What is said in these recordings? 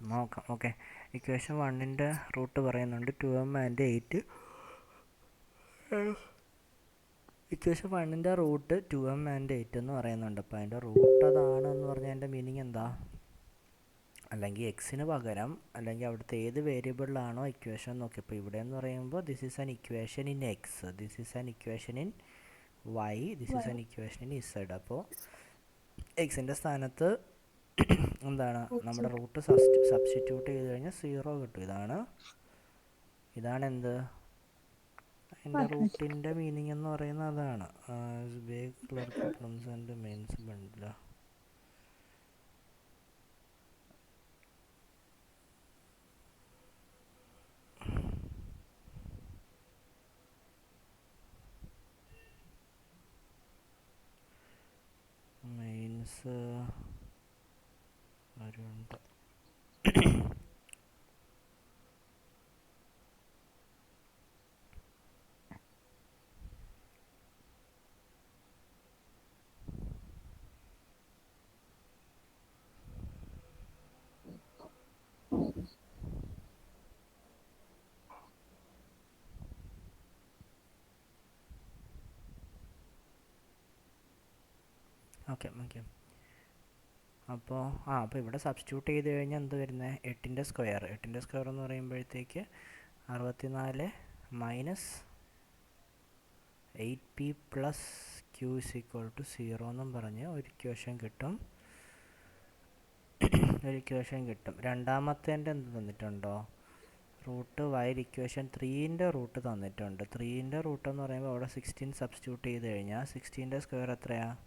നോക്കാം. Okay, equation 1ൻ്റെ root പറയുന്നുണ്ട് 2m ആൻഡ് 8. ഇക്വേഷൻ 1ൻ്റെ റൂട്ട് 2m ആൻഡ് 8 എന്ന് പറയുന്നുണ്ട്. അപ്പോൾ അതിൻ്റെ റൂട്ട് അതാണ് എന്ന് പറഞ്ഞാൽ അതിൻ്റെ മീനിങ് എന്താ? അല്ലെങ്കിൽ എക്സിന് പകരം അല്ലെങ്കിൽ അവിടുത്തെ ഏത് വേരിയബിളിലാണോ ഇക്വേഷൻ നോക്കി. ഇപ്പോൾ ഇവിടെ എന്ന് പറയുമ്പോൾ this is an equation in X, this is an equation in Y, this is an equation in Z. അപ്പോൾ എക്സിൻ്റെ സ്ഥാനത്ത് എന്താണ് നമ്മുടെ റൂട്ട് സബ്സ്റ്റിറ്റ്യൂട്ട് ചെയ്ത് കഴിഞ്ഞാൽ 0 കിട്ടും. ഇതാണ് എന്ത് അതിൻ്റെ റൂട്ടിൻ്റെ മീനിങ് എന്ന് പറയുന്നത് അതാണ്. ക്ലർക്ക് പ്ലംസ് ആൻഡ് മെയിൻസ് ബണ്ടില. മെയിൻസ് വരുന്നുണ്ട്. Okay okay. അപ്പോൾ ഇവിടെ സബ്സ്റ്റിറ്റ്യൂട്ട് ചെയ്ത് കഴിഞ്ഞാൽ എന്ത് വരുന്നത്? 8ൻ്റെ സ്ക്വയർ എന്ന് പറയുമ്പോഴത്തേക്ക് 64 minus 8p plus q is equal to 0 എന്നും പറഞ്ഞ് ഒരു ഇക്വേഷൻ കിട്ടും. രണ്ടാമത്തേൻ്റെ എന്ത് തന്നിട്ടുണ്ടോ? റൂട്ട് വൈൽ ഇക്വേഷൻ 3ൻ്റെ റൂട്ട് തന്നിട്ടുണ്ട്. 3ൻ്റെ റൂട്ട് എന്ന് പറയുമ്പോൾ അവിടെ 16 സബ്സ്റ്റിറ്റ്യൂട്ട് ചെയ്ത് കഴിഞ്ഞാൽ 16ൻ്റെ സ്ക്വയർ എത്രയാണ്?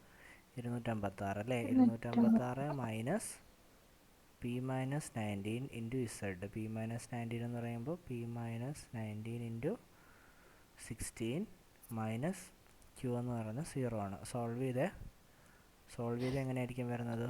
256 അല്ലേ? 256 minus P minus 19 into Z. P minus 19 എന്ന് പറയുമ്പോൾ P minus 19 into 16 minus Q എന്ന് പറയുന്നത് 0 ആണ്. സോൾവ് ചെയ്ത് എങ്ങനെയായിരിക്കും വരുന്നത്?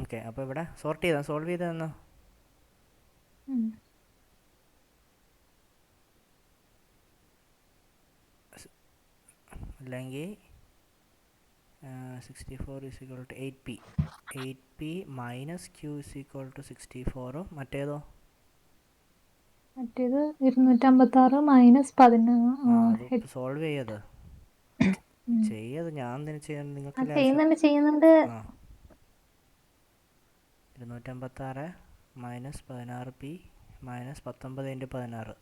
ഓക്കെ, അപ്പോൾ ഇവിടെ സോൾവ് ചെയ്തെന്ന് അല്ലെങ്കിൽ 64 is equal to 8p minus q is equal to 64. മറ്റേത് 256 മൈനസ് 16. സോൾവ് ചെയ്യത് ഞാൻ എന്തിനു ചെയ്യാൻ? നിങ്ങൾക്ക് ചെയ്യുന്നുണ്ട്. 256 മൈനസ് 16p മൈനസ് 19 ഇൻറ്റു 16.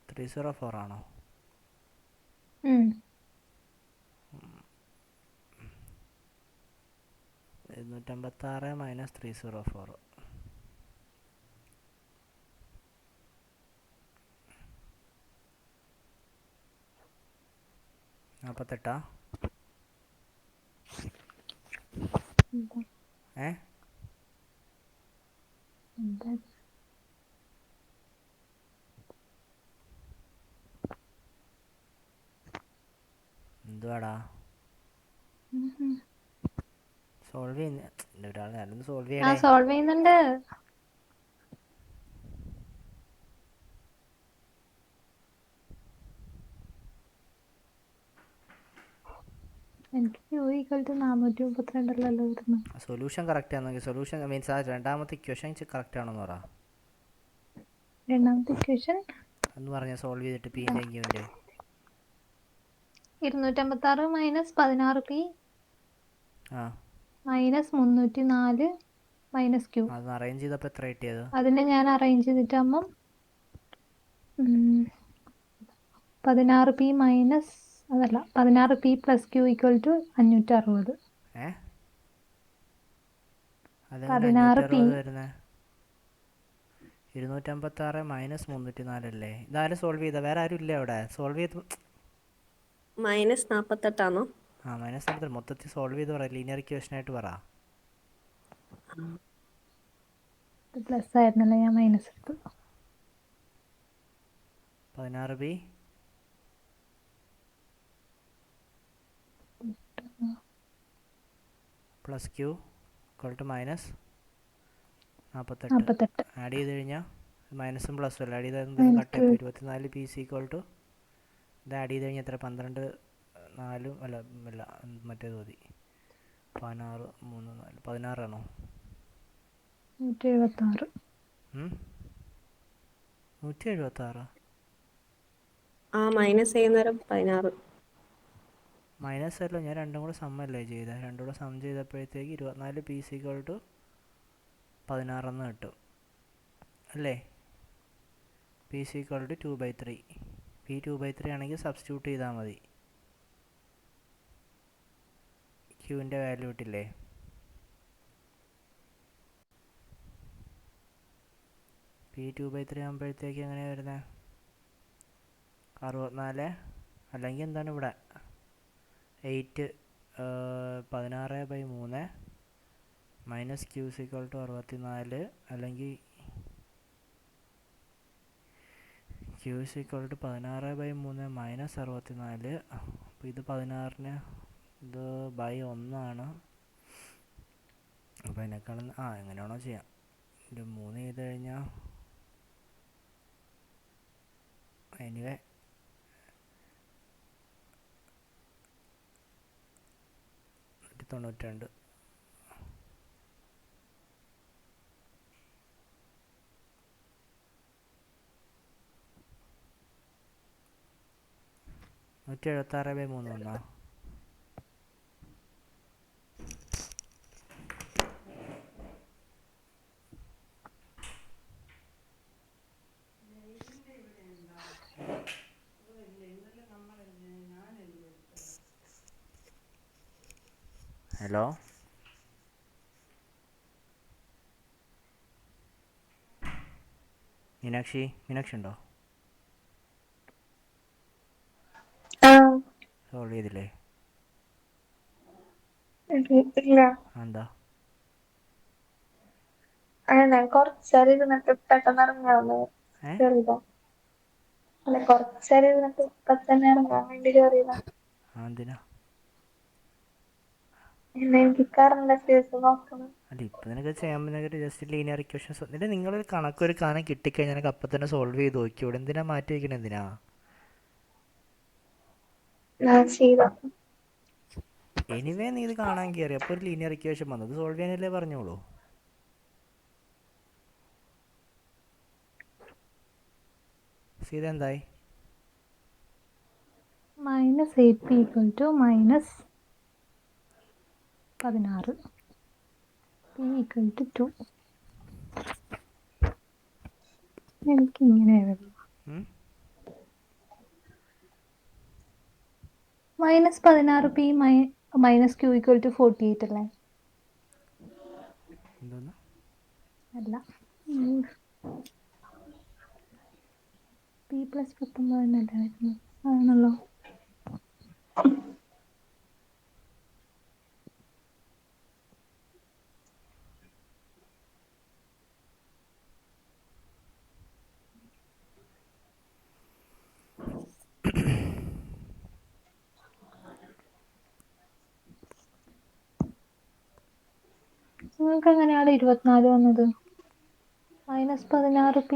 $304 ആണോ? 256 മൈനസ് 304. 48. എന്തുവാടാ സോൾവ് ചെയ്യുന്ന ഒരാൾ? ഞാനൊന്ന് സോൾവ് ചെയ്യുന്നുണ്ട്. സൊല്യൂഷൻ കറക്റ്റ് ആണെങ്കിൽ സൊല്യൂഷൻ മീൻസ് ആ രണ്ടാമത്തെ ഇക്വേഷൻ കറക്റ്റ് ആണെന്ന് പറ. രണ്ടാമത്തെ ഇക്വേഷൻ എന്ന് പറഞ്ഞാൽ സോൾവ് ചെയ്തിട്ട് പിന്റെ ക്യൂന്റെ 256 minus 16p minus 304 minus Q. അത് അറേഞ്ച് ചെയ്തപ്പോൾ എത്ര കിട്ടിയത്? അതിനെ ഞാൻ അറേഞ്ച് ചെയ്തിട്ടാകുമ്പം 16p minus 16p plus Q equal to 560. 16p 256 minus 304 അല്ലേ? ഇതാരും സോൾവ് ചെയ്താൽ വേറെ ആരും ഇല്ലേ അവിടെ സോൾവ് ചെയ്ത്? -48 ആ മൈനസ് 40 മൊത്തത്തിൽ സോൾവ് ചെയ്ത് പറ, ലീനിയർ ഇക്വേഷനായിട്ട് പറ. പ്ലസ് ആയിരുന്നല്ലോ, ഞാൻ മൈനസ് എടുത്തു. 16b plus Q equal to minus 48. Add ചെയ്ത് കഴിഞ്ഞാൽ മൈനസും പ്ലസും അല്ല, ആഡ് ചെയ്താൽ എന്തെങ്കിലും കട്ടായിപ്പോൾ 24 പി സി ഇക്വൽ ടു ഇത് ആഡ് ചെയ്ത് കഴിഞ്ഞാൽ എത്ര? 12 4 അല്ല മറ്റേത് മതി. 16 3 4 16 ആണോ? 176. 176 മൈനസ് ചെയ്യുന്നേരം 16. മൈനസ് അല്ലോ, ഞാൻ രണ്ടും കൂടെ സമ്മല്ലേ ചെയ്തത്. രണ്ടും കൂടെ സം ചെയ്തപ്പോഴത്തേക്ക് 24 പി സി ഇക്വൽ ടു 16 എന്ന് കിട്ടും അല്ലേ? P C equal to 2/3. P 2/3 ആണെങ്കിൽ സബ്സ്റ്റിറ്റ്യൂട്ട് ചെയ്താൽ മതി. ക്യൂവിൻ്റെ വാല്യൂ ഇട്ടില്ലേ? പി 2/3 ആകുമ്പോഴത്തേക്ക് എങ്ങനെയാണ് വരുന്നത്? 64 അല്ലെങ്കിൽ എന്താണ് ഇവിടെ 8 16/3 മൈനസ് ക്യൂ സിക്വൽ ടു 64 അല്ലെങ്കിൽ ക്യൂ സിക്വൽ ടു 16/3 മൈനസ് 64. അപ്പോൾ ഇത് 16ന് ഇത് ബൈ 1 അപ്പോൾ അതിനേക്കാളും എങ്ങനെയാണോ ചെയ്യാം. ഇത് 3 ചെയ്ത് കഴിഞ്ഞാൽ എനിവേ 192. നൂറ്റി 76/3 വന്നോ? ഹലോ മീനാക്ഷി ഉണ്ടോ? സോൾവ് ചെയ്തില്ലേ? ഇല്ല. എന്താ? കുറച്ചേരം ഇരുന്നിട്ട് പെട്ടെന്ന് ഇറങ്ങാന്ന് കയറിയതാ. അല്ല, കുറച്ചേരം ഇരുന്നിട്ട് ഇപ്പൊ തന്നെ ഇറങ്ങാൻ വേണ്ടി കയറിയതാ. എന്തിനാ? എനിക്ക് കറണ്ട് അഫയേഴ്സ് നോക്കണം. അല്ല, ഇപ്പം നിനക്ക് ചെയ്യാൻ പറ്റുന്ന ജസ്റ്റ് ലീനിയർ ഇക്വേഷൻസ്. എന്നിട്ട് നിങ്ങളൊരു കണക്കൊരു കാനം കിട്ടിക്കഴിഞ്ഞാൽ എനിക്ക് അപ്പം തന്നെ സോൾവ് ചെയ്ത് നോക്കിയോടെ. എന്തിനാ മാറ്റി വയ്ക്കണേ? എന്തിനാ? എനിവേ നീ ഇത് കാണാൻ കയറി അപ്പോൾ ഒരു ലീനിയർ ഇക്വേഷൻ വന്നത് സോൾവ് ചെയ്യാനല്ലേ പറഞ്ഞോളൂ. സീത എന്തായി? -8p equal to -16. p equal to 2. എനിക്കിങ്ങനെ -16p minus Q equal to 48 അല്ലേ? എന്തോന്ന്? അല്ല, p + 19 അല്ലായിരുന്നു ആണല്ലോ. നിങ്ങൾക്ക് എങ്ങനെയാണ് 24 വന്നത്? -16p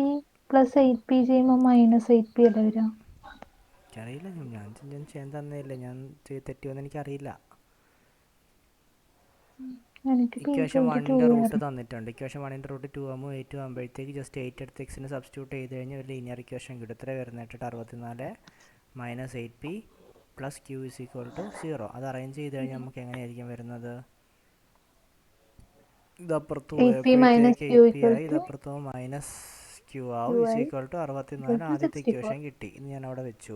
+ 8p ചെയ്യുമ്പോൾ -8p അല്ലേ വരിക? എനിക്കറിയില്ല, ഞാൻ ചെയ്യാൻ തന്നേയില്ല. ഞാൻ തെറ്റിയോന്ന് എനിക്കറിയില്ല. ഇക്വേഷൻ 1ൻ്റെ റൂട്ട് തന്നിട്ടുണ്ട്. ഇക്വേഷൻ 1ൻ്റെ റൂട്ട് 2 ആകുമ്പോൾ 8 ആകുമ്പോഴത്തേക്ക് ജസ്റ്റ് 8 എടുത്ത് എക്സിന് സബ്സ്റ്റിറ്റ്യൂട്ട് ചെയ്ത് കഴിഞ്ഞാൽ ഒരു ലീനിയർ ഇക്വേഷൻ കിട്ടും. ഇത്ര വരുന്നിട്ട് 64 - 8p + q = 0. അത് അറേഞ്ച് ചെയ്ത് കഴിഞ്ഞാൽ നമുക്ക് എങ്ങനെയായിരിക്കും വരുന്നത്? ഇതപ്പുറത്ത് പോയപ്പോഴത്തേക്ക് 8p ആയി, ഇതപ്പുറത്ത് മൈനസ് ക്യൂ ആവും = 64. ആദ്യത്തെ ഇക്വേഷൻ കിട്ടി. ഇത് ഞാൻ അവിടെ വെച്ചു.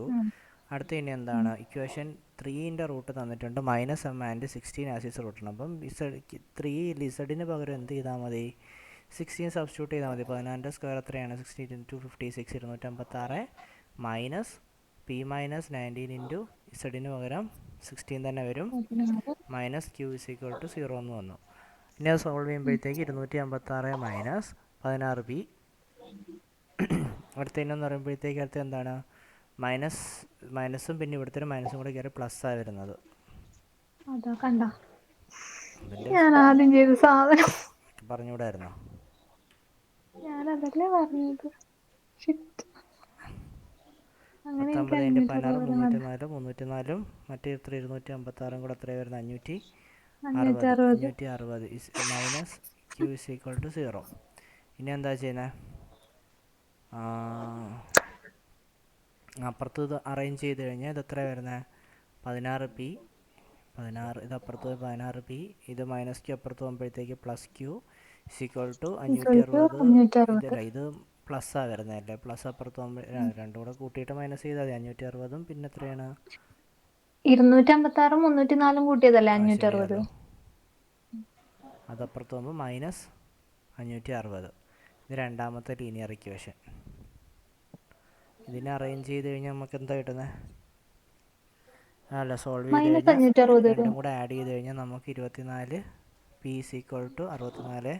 അടുത്ത ഇനി എന്താണ്? ഇക്വേഷൻ 3ൻ്റെ റൂട്ട് തന്നിട്ടുണ്ട്. -m and 16 ആസിസ് റൂട്ടാണ്. അപ്പം 3 ലിസഡിന് പകരം എന്ത് ചെയ്താൽ മതി? 16 സബ്സ്റ്റിറ്റ്യൂട്ട് ചെയ്താൽ മതി. 16ൻ്റെ സ്ക്വയർ എത്രയാണ്? 16 × 56 256 മൈനസ് പി മൈനസ് 19 ഇൻറ്റു ഇസഡിന് പകരം 16 തന്നെ വരും, minus Q is equal to 0 എന്ന് വന്നു. ഇനി അത് സോൾവ് ചെയ്യുമ്പോഴത്തേക്ക് 256 മൈനസ് 16 പി അടുത്തതിനെന്ന് പറയുമ്പോഴത്തേക്ക് അടുത്ത് എന്താണ്? മൈനസും പിന്നെ ഇവിടുത്തെ ഒരു മൈനസും കൂടെ കയറി പ്ലസ്സാണ് വരുന്നത്. അതാ കണ്ട അതിൻ്റെ ഞാൻ ആദ്യം ചെയ്ത സാധനം. പറഞ്ഞുകൂടായിരുന്നോ? ഞാനതല്ലേ പറഞ്ഞത്. അങ്ങനെ എനിക്ക് 19 × 16 560 304 മറ്റേ എത്ര 256 കൂടെ എത്രയാണ് വരുന്നത്? 560. 560 minus Q is equal to 0. ഇനി എന്താ ചെയ്യുന്നത്? അപ്പുറത്ത് ഇത് അറേഞ്ച് ചെയ്ത് കഴിഞ്ഞാൽ ഇത് എത്ര വരുന്നത്? 16 പി 16 ഇത് അപ്പുറത്ത് 16 പി ഇത് മൈനസ് ക്യൂ അപ്പുറത്ത് പോകുമ്പോഴത്തേക്ക് plus Q is equal to 560. 560. ഇതല്ല, ഇത് പ്ലസ്സാണ് വരുന്നതല്ലേ? പ്ലസ് അപ്പുറത്ത് പോകുമ്പോൾ രണ്ടും കൂടെ കൂട്ടിയിട്ട് മൈനസ് ചെയ്താൽ മതി. 560 പിന്നെ എത്രയാണ്? 256 304 കൂട്ടിയതല്ലേ 560. ശരിയല്ലോ. അതപ്പുറത്ത് പോകുമ്പോൾ മൈനസ് 560. ഇത് രണ്ടാമത്തെ ലീനിയർ ഇക്വേഷൻ. ഇതിനെ അറേഞ്ച് ചെയ്ത് കഴിഞ്ഞാൽ നമുക്ക് എന്താ കിട്ടുന്നത്? അല്ല, സോൾവ് ചെയ്ത് കഴിഞ്ഞാൽ രണ്ടും കൂടെ ആഡ് ചെയ്ത് കഴിഞ്ഞാൽ നമുക്ക് 24 പി ഇസ് ഈക്വൽ ടു 64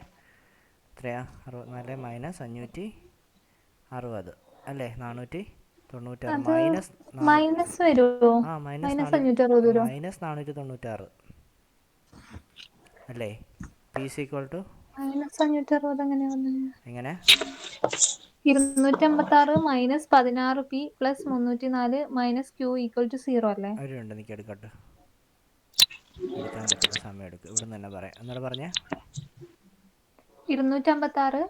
എത്രയാ? 64 മൈനസ് 560 അല്ലേ? 496 മൈനസ് വരുമോ? മൈനസ് 496 അല്ലേ? പി ഇസ് ഈക്വൽ ടു -560 എങ്ങനെ? 256 minus 16 P plus 304 minus Q equal to 0 അല്ലേ? അവരുണ്ട്, എനിക്ക് എടുക്കാൻ എടുക്കട്ടെ, സമയം എടുക്കും. ഇവിടെ നിന്ന് തന്നെ പറയാം. എന്നോട് പറഞ്ഞേ. 256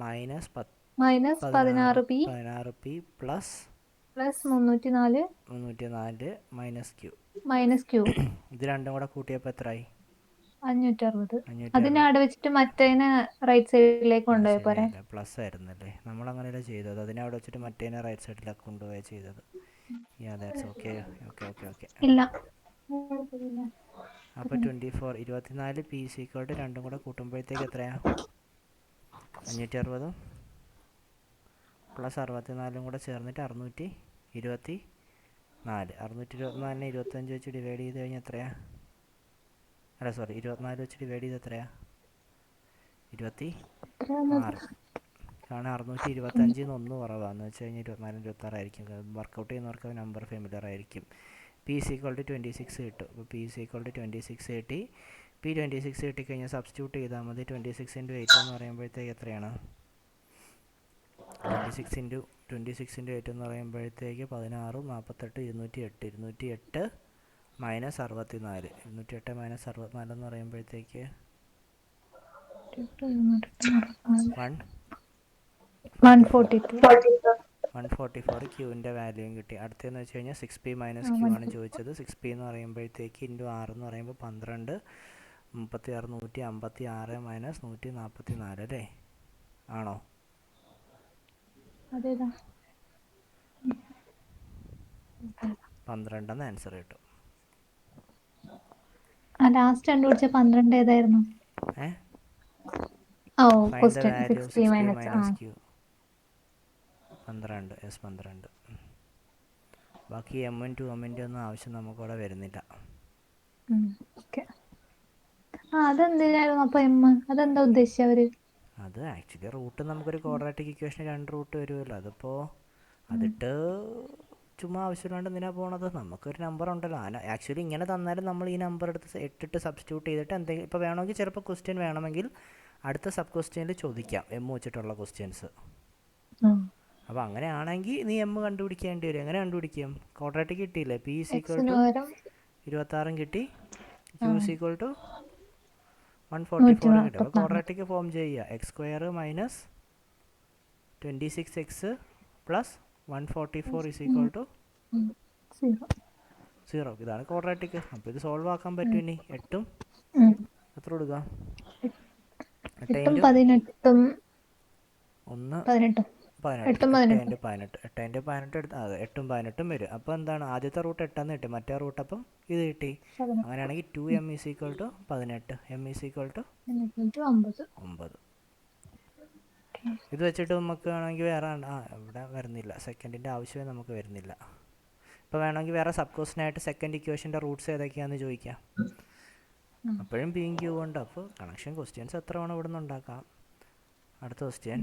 minus 16 P plus 304 minus q. ഇത് രണ്ടും കൂടെ കൂട്ടിയപ്പോൾ എത്രയായി? 560. അതിനെ അവിടെ വെച്ചിട്ട് മറ്റേനെ റൈറ്റ് സൈഡിലേക്ക് കൊണ്ടുപോയി പോരെ? പ്ലസ് ആയിരുന്നല്ലേ? നമ്മളങ്ങനെയല്ല ചെയ്തത്. അതിനെ അവിടെ വെച്ചിട്ട് മറ്റേനെ റൈറ്റ് സൈഡിലേക്ക് കൊണ്ടുപോയി ചെയ്തത്. ഓക്കെ. ഇല്ല. അപ്പോൾ 24 പി ഇസ് ഈക്വൽ ടു രണ്ടും കൂടെ കൂട്ടുമ്പോഴത്തേക്ക് എത്രയാ? 560 പ്ലസ് 64 കൂടെ ചേർന്നിട്ട് 624. 624 25 വെച്ച് ഡിവൈഡ് ചെയ്ത് കഴിഞ്ഞാൽ എത്രയാ? 24 വെച്ച് ഡിവൈഡ് ചെയ്ത് എത്രയാ? 26. കാരണം 625 1 കുറവാന്ന് വെച്ച് കഴിഞ്ഞാൽ 24 26 ആയിരിക്കും. വർക്കൗട്ട് ചെയ്യുന്നവർക്ക് നമ്പർ ഫെമിലിയർ ആയിരിക്കും. പി ഇസ് ഈക്വൽ ടു 26 കിട്ടും. അപ്പോൾ പി ഇസ് ഈക്വൽ ടു 26 കിട്ടി. പി 26 കിട്ടിക്കഴിഞ്ഞാൽ സബ്സ്റ്റിറ്റ്യൂട്ട് ചെയ്താൽ മതി. 26 × 8 എന്ന് പറയുമ്പോഴത്തേക്ക് എത്രയാണ്? 26 × 8 എന്ന് പറയുമ്പോഴത്തേക്ക് 16 48 208 മൈനസ് 64. 208 മൈനസ് 64 എന്ന് പറയുമ്പോഴത്തേക്ക് 144 ക്യൂവിൻ്റെ വാല്യൂയും കിട്ടി. അടുത്തതെന്ന് വെച്ച് കഴിഞ്ഞാൽ 6p മൈനസ് ക്യൂ ആണ് ചോദിച്ചത്. 6p എന്ന് പറയുമ്പോഴത്തേക്ക് ഇൻറ്റു 6 എന്ന് പറയുമ്പോൾ 12 36 156 മൈനസ് 144 അല്ലേ? ആണോ? 12 എന്ന് ആൻസർ കിട്ടും. ലാസ്റ്റ് കണ്ടുപിടിച്ച 12 ഏതായിരുന്നു? Find the value of 6p minus q. 12. ബാക്കി എമ്മും 2m ഒന്നും ആവശ്യം നമുക്കവിടെ വരുന്നില്ല. അതെന്തിനായിരുന്നു അപ്പോൾ എം? അതെന്താ ഉദ്ദേശിച്ചവര്? അത് ആക്ച്വലി റൂട്ട് നമുക്കൊരു ക്വാഡ്രാറ്റിക് ഇക്വേഷന് 2 റൂട്ട് വരുമല്ലോ. അതിപ്പോൾ അതിട്ട് ചുമ്മാ ആവശ്യമില്ലാണ്ട് എന്തിനാ പോണത്? നമുക്കൊരു നമ്പർ ഉണ്ടല്ലോ. ആക്ച്വലി ഇങ്ങനെ തന്നാലും നമ്മൾ ഈ നമ്പർ എടുത്ത് ഇട്ടിട്ട് സബ്സ്റ്റിറ്റ്യൂട്ട് ചെയ്തിട്ട് എന്തെങ്കിലും ഇപ്പോൾ വേണമെങ്കിൽ ചിലപ്പോൾ ക്വസ്റ്റ്യൻ വേണമെങ്കിൽ അടുത്ത സബ് ക്വസ്റ്റ്യനിൽ ചോദിക്കാം എം വെച്ചിട്ടുള്ള ക്വസ്റ്റ്യൻസ്. അപ്പോൾ അങ്ങനെയാണെങ്കിൽ നീ എം കണ്ടുപിടിക്കേണ്ടി വരും. എങ്ങനെ കണ്ടുപിടിക്കും? ക്വാഡ്രാറ്റിക് കിട്ടിയില്ലേ? പി ഇസ് ഈക്വൽ ടു 26 കിട്ടി, ക്യൂ ഇസ് ഈക്വൽ ടു 144 കിട്ടും. അപ്പോൾ ക്വാഡ്രാറ്റിക് ഫോം ചെയ്യുക. x² minus 26x plus 144 is equal to 0. ഇതാണ് ക്വാഡ്രാറ്റിക്. അപ്പോൾ ഇത് സോൾവ് ആക്കാൻ പറ്റും. ഇനി 8 എത്ര കൊടുക്കുക? 8 × 1 18. 18 8ഉം 8 18. ഇൻറ്റു 18 8 ഇൻറ്റു 18 എടുത്ത് അതെ 8ഉം 18ഉം വരും. അപ്പോൾ എന്താണ് ആദ്യത്തെ റൂട്ട് 8 കിട്ടി, മറ്റേ റൂട്ട് അപ്പം ഇത് കിട്ടി. 17. അങ്ങനെയാണെങ്കിൽ 2m is equal to 18, m is equal to 9. 9. ഇത് വെച്ചിട്ട് നമുക്ക് വേണമെങ്കിൽ വേറെ ഇവിടെ വരുന്നില്ല, സെക്കൻഡിൻ്റെ ആവശ്യമേ നമുക്ക് വരുന്നില്ല. ഇപ്പോൾ വേണമെങ്കിൽ വേറെ സബ് ക്വസ്റ്റനായിട്ട് സെക്കൻഡ് ഇക്വേഷൻ്റെ റൂട്ട്സ് ഏതൊക്കെയാണെന്ന് ചോദിക്കാം. അപ്പോഴും പിയും ക്യൂ ഉണ്ട്. അപ്പോൾ കണക്ഷൻ ക്വസ്റ്റ്യൻസ് എത്ര വേണം ഇവിടെ നിന്ന് ഉണ്ടാക്കാം. അടുത്ത ക്വസ്റ്റ്യൻ,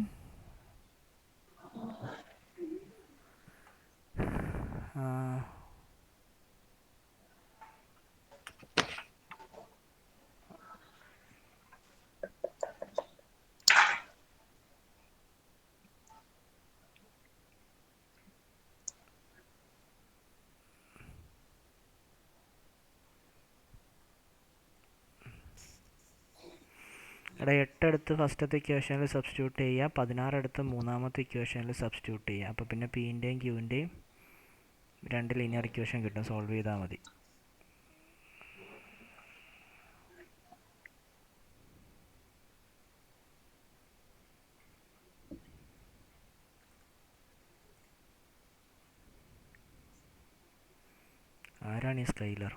ഇവിടെ 8 എടുത്ത് ഫസ്റ്റത്തെ ഇക്വേഷനിൽ സബ്സ്റ്റിറ്റ്യൂട്ട് ചെയ്യുക, 16 എടുത്ത് മൂന്നാമത്തെ ഇക്വേഷനിൽ സബ്സ്റ്റിറ്റ്യൂട്ട് ചെയ്യുക. അപ്പോൾ പിന്നെ പിൻ്റെയും ക്യൂവിൻ്റെയും 2 ലീനിയർ ഇക്വേഷൻ കിട്ടും, സോൾവ് ചെയ്താൽ മതി. ആരാണ് ഈ സ്കൈലർ?